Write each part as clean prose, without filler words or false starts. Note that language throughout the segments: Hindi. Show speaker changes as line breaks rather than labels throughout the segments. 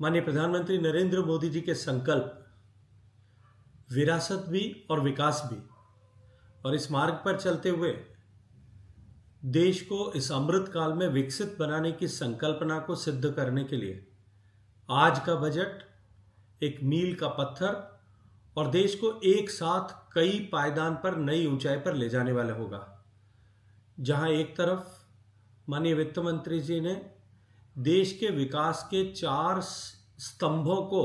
माननीय प्रधानमंत्री नरेंद्र मोदी जी के संकल्प विरासत भी और विकास भी, और इस मार्ग पर चलते हुए देश को इस अमृत काल में विकसित बनाने की संकल्पना को सिद्ध करने के लिए आज का बजट एक मील का पत्थर और देश को एक साथ कई पायदान पर नई ऊंचाई पर ले जाने वाला होगा। जहां एक तरफ माननीय वित्त मंत्री जी ने देश के विकास के 4 स्तंभों को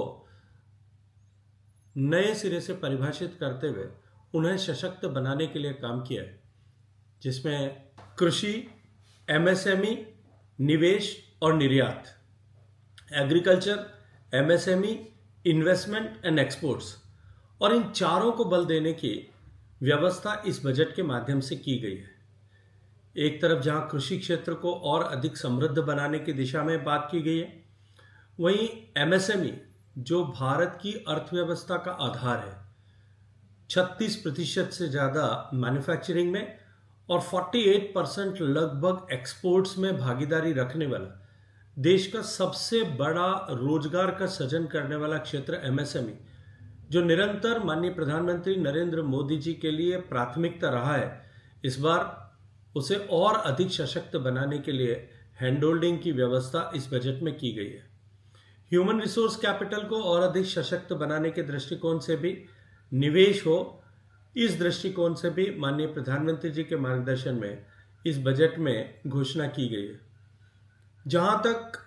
नए सिरे से परिभाषित करते हुए उन्हें सशक्त बनाने के लिए काम किया है, जिसमें कृषि, एमएसएमई, निवेश और निर्यात, agriculture, MSME, investment and exports, और इन चारों को बल देने की व्यवस्था इस बजट के माध्यम से की गई है। एक तरफ जहां कृषि क्षेत्र को और अधिक समृद्ध बनाने की दिशा में बात की गई है, वहीं एमएसएमई जो भारत की अर्थव्यवस्था का आधार है, 36% से ज़्यादा मैन्युफैक्चरिंग में और 48% लगभग एक्सपोर्ट्स में भागीदारी रखने वाला देश का सबसे बड़ा रोजगार का सृजन करने वाला क्षेत्र एमएसएमई, जो निरंतर माननीय प्रधानमंत्री नरेंद्र मोदी जी के लिए प्राथमिकता रहा है, इस बार उसे और अधिक सशक्त बनाने के लिए हैंड होल्डिंग की व्यवस्था इस बजट में की गई है। ह्यूमन रिसोर्स कैपिटल को और अधिक सशक्त बनाने के दृष्टिकोण से भी निवेश हो, इस दृष्टिकोण से भी माननीय प्रधानमंत्री जी के मार्गदर्शन में इस बजट में घोषणा की गई है। जहां तक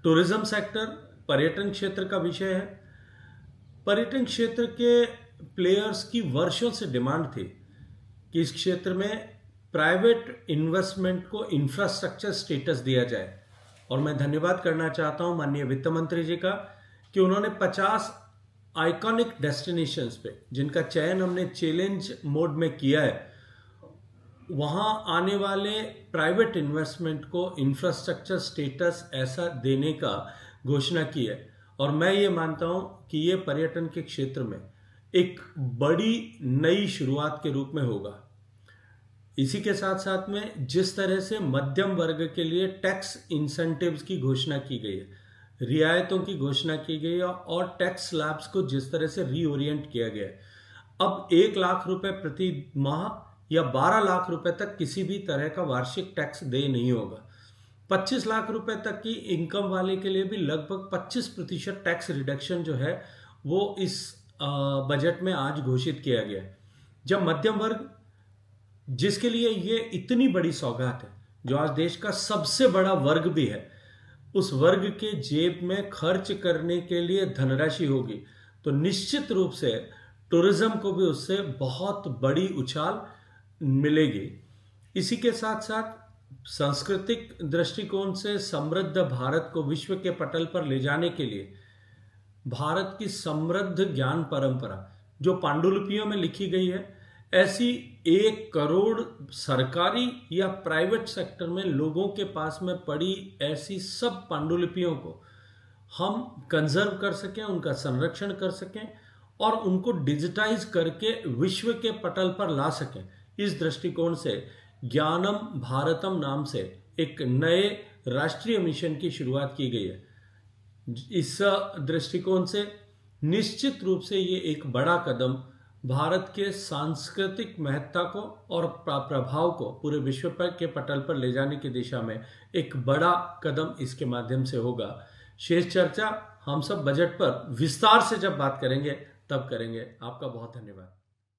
टूरिज्म सेक्टर, पर्यटन क्षेत्र का विषय है, पर्यटन क्षेत्र के प्लेयर्स की वर्षों से डिमांड थी कि इस क्षेत्र में प्राइवेट इन्वेस्टमेंट को इंफ्रास्ट्रक्चर स्टेटस दिया जाए, और मैं धन्यवाद करना चाहता हूं माननीय वित्त मंत्री जी का कि उन्होंने 50 आइकॉनिक डेस्टिनेशंस पे, जिनका चयन हमने चैलेंज मोड में किया है, वहां आने वाले प्राइवेट इन्वेस्टमेंट को इंफ्रास्ट्रक्चर स्टेटस ऐसा देने का घोषणा की है। और मैं ये मानता हूं कि ये पर्यटन के क्षेत्र में एक बड़ी नई शुरुआत के रूप में होगा। इसी के साथ साथ में जिस तरह से मध्यम वर्ग के लिए टैक्स इंसेंटिव्स की घोषणा की गई है, रियायतों की घोषणा की गई है, और टैक्स स्लैब्स को जिस तरह से रीओरिएंट किया गया है, अब 1 लाख रुपए प्रति माह या 12 लाख रुपए तक किसी भी तरह का वार्षिक टैक्स दे नहीं होगा। 25 लाख रुपए तक की इनकम वाले के लिए भी लगभग 25% टैक्स रिडक्शन जो है वो इस बजट में आज घोषित किया गया है। जब मध्यम वर्ग, जिसके लिए ये इतनी बड़ी सौगात है, जो आज देश का सबसे बड़ा वर्ग भी है, उस वर्ग के जेब में खर्च करने के लिए धनराशि होगी, तो निश्चित रूप से टूरिज्म को भी उससे बहुत बड़ी उछाल मिलेगी। इसी के साथ साथ सांस्कृतिक दृष्टिकोण से समृद्ध भारत को विश्व के पटल पर ले जाने के लिए भारत की समृद्ध ज्ञान परंपरा जो पांडुलिपियों में लिखी गई है, ऐसी 1 करोड़ सरकारी या प्राइवेट सेक्टर में लोगों के पास में पड़ी ऐसी सब पांडुलिपियों को हम कंजर्व कर सकें, उनका संरक्षण कर सकें और उनको डिजिटाइज करके विश्व के पटल पर ला सकें। इस दृष्टिकोण से ज्ञानम भारतम नाम से एक नए राष्ट्रीय मिशन की शुरुआत की गई है। इस दृष्टिकोण से निश्चित रूप से ये एक बड़ा कदम भारत के सांस्कृतिक महत्ता को और प्रभाव को पूरे विश्व पर के पटल पर ले जाने की दिशा में एक बड़ा कदम इसके माध्यम से होगा। शेष चर्चा हम सब बजट पर विस्तार से जब बात करेंगे तब करेंगे। आपका बहुत धन्यवाद।